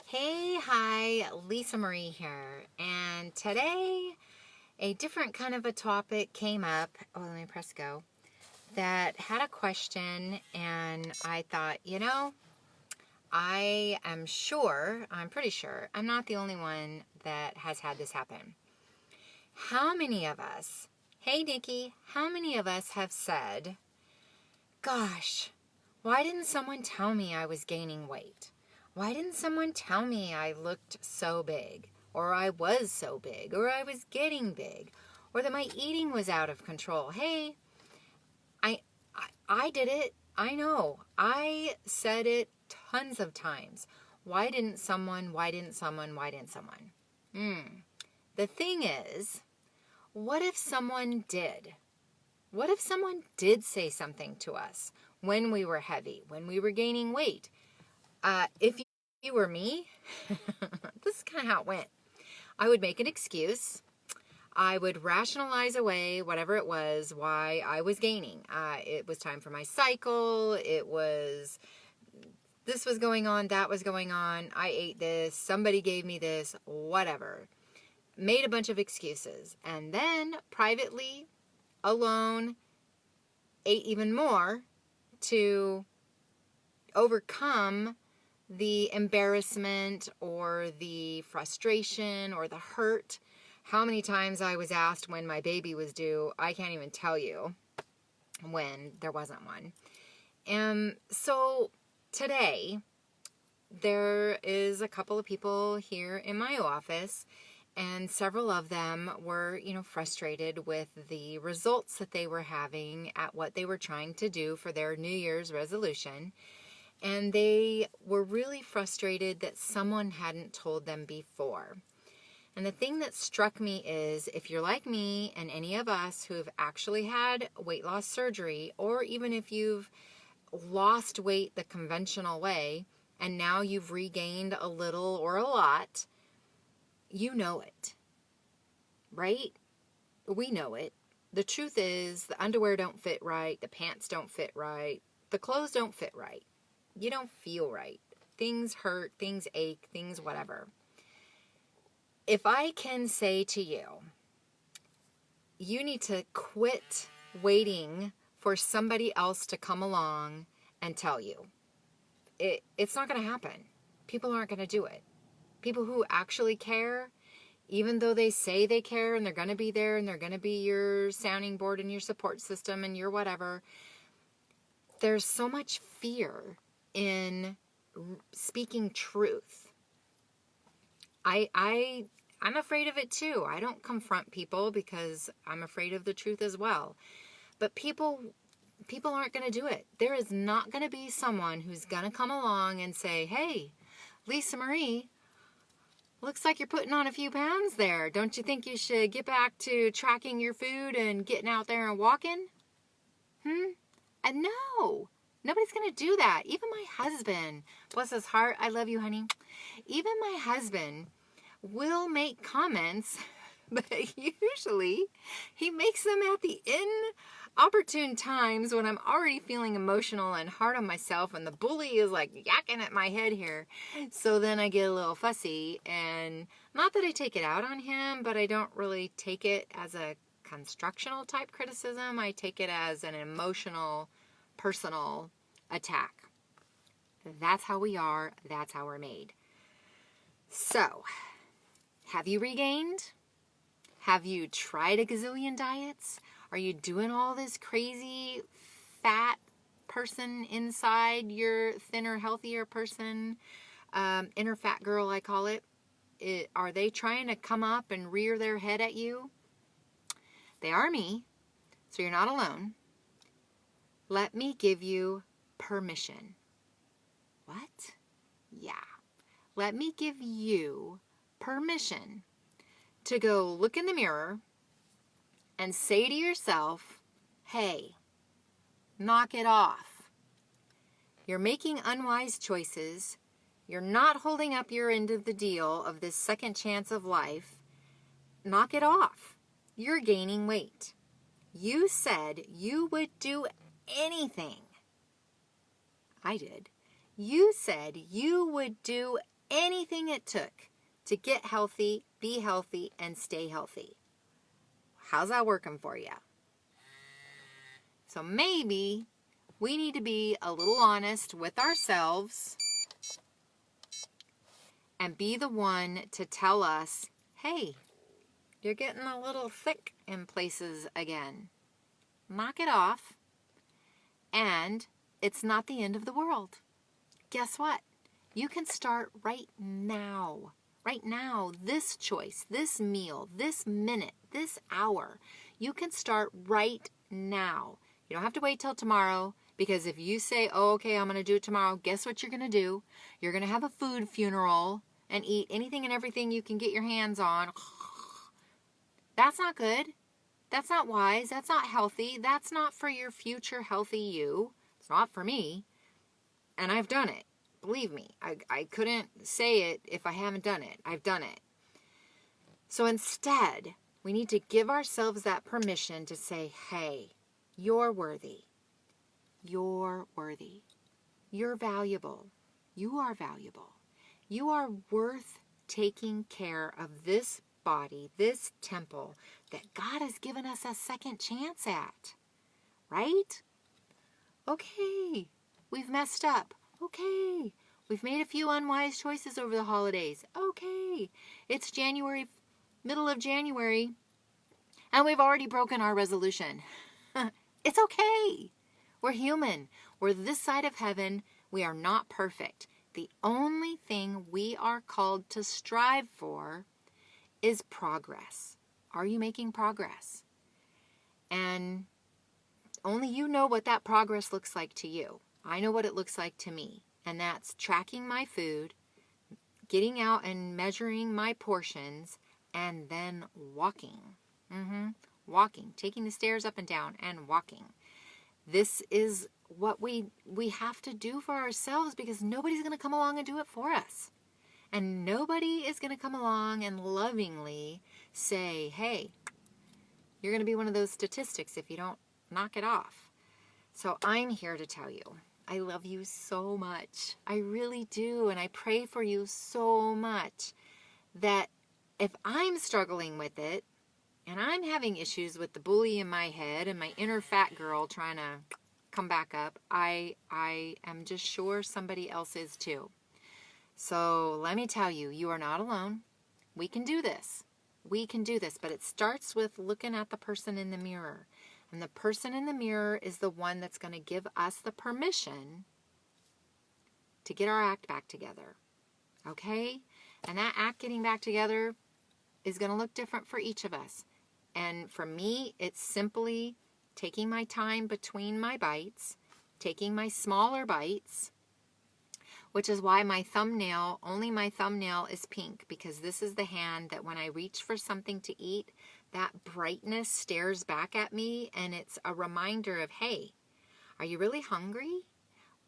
Hey, hi, Lisa Marie here. And today, a different kind of a topic came up. Oh, let me press go. That had a question, and I thought, I'm pretty sure, I'm not the only one that has had this happen. How many of us, hey, Nikki, how many of us have said, gosh, why didn't someone tell me I was gaining weight? Why didn't someone tell me I looked so big? Or I was so big? Or I was getting big? Or that my eating was out of control? Hey, I, I did it. I know. I said it tons of times. Why didn't someone? Why didn't someone? Why didn't someone? The thing is, what if someone did? What if someone did say something to us when we were heavy, when we were gaining weight? If you were me, this is kind of how it went. I would make an excuse. I would rationalize away whatever it was, why I was gaining. It was time for my cycle. This was going on, that was going on. I ate this, somebody gave me this, whatever. Made a bunch of excuses. And then privately, alone, ate even more to overcome the embarrassment or the frustration or the hurt. How many times I was asked when my baby was due, I can't even tell you when there wasn't one. So today, there is a couple of people here in my office, and several of them were, frustrated with the results that they were having at what they were trying to do for their New Year's resolution. And they were really frustrated that someone hadn't told them before. And the thing that struck me is, if you're like me and any of us who have actually had weight loss surgery, or even if you've lost weight the conventional way, and now you've regained a little or a lot, you know it, right? We know it. The truth is, the underwear don't fit right, the pants don't fit right, the clothes don't fit right. You don't feel right. Things hurt, things ache, things whatever. If I can say to you, you need to quit waiting for somebody else to come along and tell you. It's not going to happen. People aren't going to do it. People who actually care, even though they say they care and they're going to be there and they're going to be your sounding board and your support system and your whatever, there's so much fear in speaking truth. I'm afraid of it too. I don't confront people because I'm afraid of the truth as well. But people aren't going to do it. There is not going to be someone who's going to come along and say, hey, Lisa Marie, looks like you're putting on a few pounds there. Don't you think you should get back to tracking your food and getting out there and walking? And no, nobody's going to do that. Even my husband, bless his heart, I love you, honey. Even my husband will make comments, but usually he makes them at the inopportune times when I'm already feeling emotional and hard on myself and the bully is like yakking at my head here. So then I get a little fussy, and not that I take it out on him, but I don't really take it as a constructional type criticism. I take it as an emotional, personal attack. That's how we are. That's how we're made. So, have you regained? Have you tried a gazillion diets? Are you doing all this crazy fat person inside your thinner, healthier person? Inner fat girl, I call it. Are they trying to come up and rear their head at you? They are me, so you're not alone. Let me give you permission. What? Yeah. Let me give you permission to go look in the mirror and say to yourself, hey, knock it off. You're making unwise choices. You're not holding up your end of the deal of this second chance of life. Knock it off. You're gaining weight. You said you would do anything. I did. You said you would do anything it took to get healthy, be healthy, and stay healthy. How's that working for you? So maybe we need to be a little honest with ourselves and be the one to tell us, hey, you're getting a little thick in places again. Knock it off. And it's not the end of the world. Guess what? You can start right now. Right now, this choice, this meal, this minute, this hour. You can start right now. You don't have to wait till tomorrow, because if you say, oh, okay, I'm going to do it tomorrow, guess what you're going to do? You're going to have a food funeral and eat anything and everything you can get your hands on. That's not good. That's not wise. That's not healthy. That's not for your future healthy you. It's not for me. And I've done it. Believe me, I couldn't say it if I haven't done it. I've done it. So instead, we need to give ourselves that permission to say, hey, you're worthy. You're worthy. You're valuable. You are valuable. You are worth taking care of this body, this temple that God has given us a second chance at. Right? Okay, we've messed up. Okay, we've made a few unwise choices over the holidays. Okay, it's January, middle of January, and we've already broken our resolution. It's okay. We're human. We're this side of heaven. We are not perfect. The only thing we are called to strive for is progress. Are you making progress? And only you know what that progress looks like to you. I know what it looks like to me. And that's tracking my food, getting out and measuring my portions, and then walking. Walking. Taking the stairs up and down and walking. This is what we have to do for ourselves, because nobody's going to come along and do it for us. And nobody is going to come along and lovingly say, hey, you're going to be one of those statistics if you don't knock it off. So I'm here to tell you, I love you so much. I really do. And I pray for you so much that if I'm struggling with it and I'm having issues with the bully in my head and my inner fat girl trying to come back up, I am just sure somebody else is too. So let me tell you, you are not alone. We can do this. We can do this. But it starts with looking at the person in the mirror. And the person in the mirror is the one that's going to give us the permission to get our act back together. Okay? And that act getting back together is going to look different for each of us. And for me, it's simply taking my time between my bites, taking my smaller bites, which is why my thumbnail, only my thumbnail is pink, because this is the hand that when I reach for something to eat, that brightness stares back at me, and it's a reminder of, hey, are you really hungry?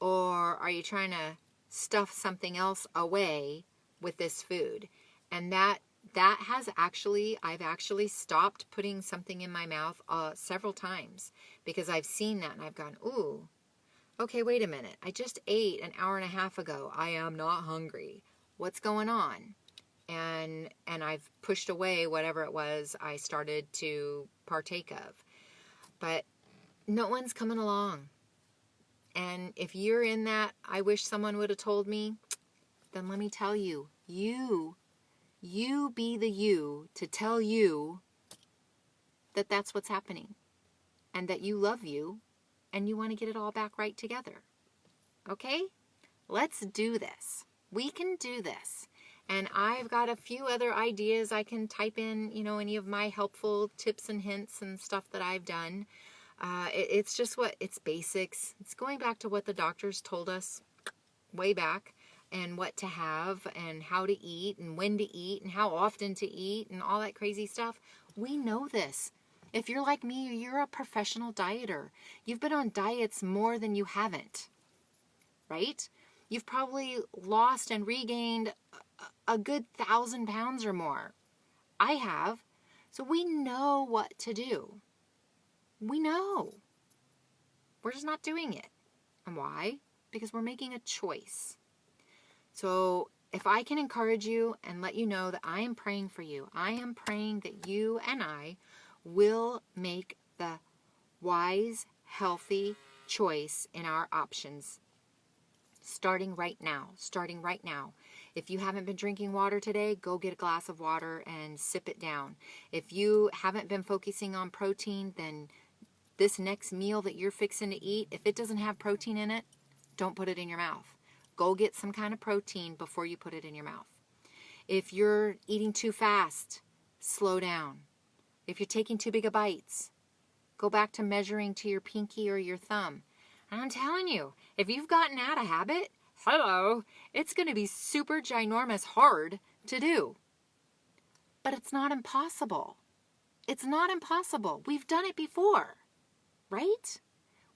Or are you trying to stuff something else away with this food? And that has actually, I've actually stopped putting something in my mouth several times, because I've seen that and I've gone, ooh, okay, wait a minute. I just ate an hour and a half ago. I am not hungry. What's going on? And I've pushed away whatever it was I started to partake of. But no one's coming along. And if you're in that, I wish someone would have told me, then let me tell you, you be the you to tell you that that's what's happening. And that you love you. And you want to get it all back right together. Okay? Let's do this. We can do this. And I've got a few other ideas. I can type in, any of my helpful tips and hints and stuff that I've done. It's just it's basics. It's going back to what the doctors told us way back, and what to have and how to eat and when to eat and how often to eat and all that crazy stuff. We know this. If you're like me, you're a professional dieter. You've been on diets more than you haven't, right? You've probably lost and regained a good 1,000 pounds or more. I have. So we know what to do. We know. We're just not doing it. And why? Because we're making a choice. So if I can encourage you and let you know that I am praying for you, I am praying that you and I will make the wise, healthy choice in our options starting right now. Starting right now. If you haven't been drinking water today, go get a glass of water and sip it down. If you haven't been focusing on protein, then this next meal that you're fixing to eat, if it doesn't have protein in it, don't put it in your mouth. Go get some kind of protein before you put it in your mouth. If you're eating too fast, slow down. If you're taking too big of bites, go back to measuring to your pinky or your thumb. And I'm telling you, if you've gotten out of habit, hello, it's going to be super ginormous hard to do. But it's not impossible. It's not impossible. We've done it before, right?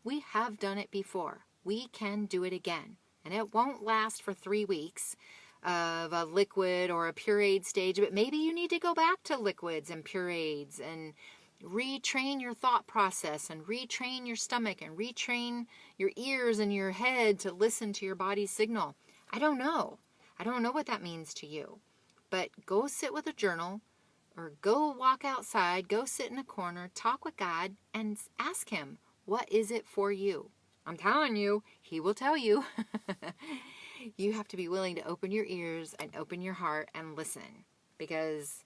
We have done it before. We can do it again. And it won't last for 3 weeks of a liquid or a pureed stage, but maybe you need to go back to liquids and pureeds and retrain your thought process and retrain your stomach and retrain your ears and your head to listen to your body's signal. I don't know. I don't know what that means to you. But go sit with a journal or go walk outside, go sit in a corner, talk with God and ask him, what is it for you? I'm telling you, he will tell you. You have to be willing to open your ears and open your heart and listen because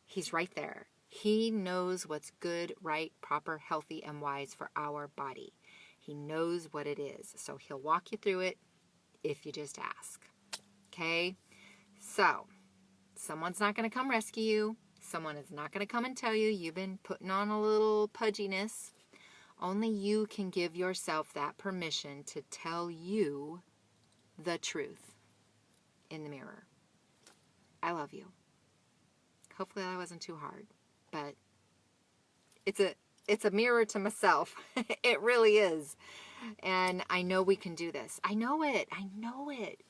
he's right there. He knows what's good, right, proper, healthy, and wise for our body. He knows what it is. So he'll walk you through it if you just ask. Okay? So, someone's not going to come rescue you. Someone is not going to come and tell you you've been putting on a little pudginess. Only you can give yourself that permission to tell you the truth in the mirror. I love you. Hopefully that wasn't too hard. But it's a mirror to myself. It really is. And I know we can do this. I know it.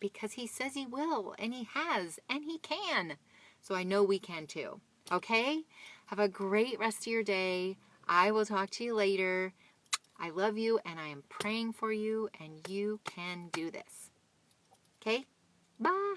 Because he says he will, and he has, and he can. So I know we can too. Okay? Have a great rest of your day. I will talk to you later. I love you, and I am praying for you, and you can do this. Okay? Bye.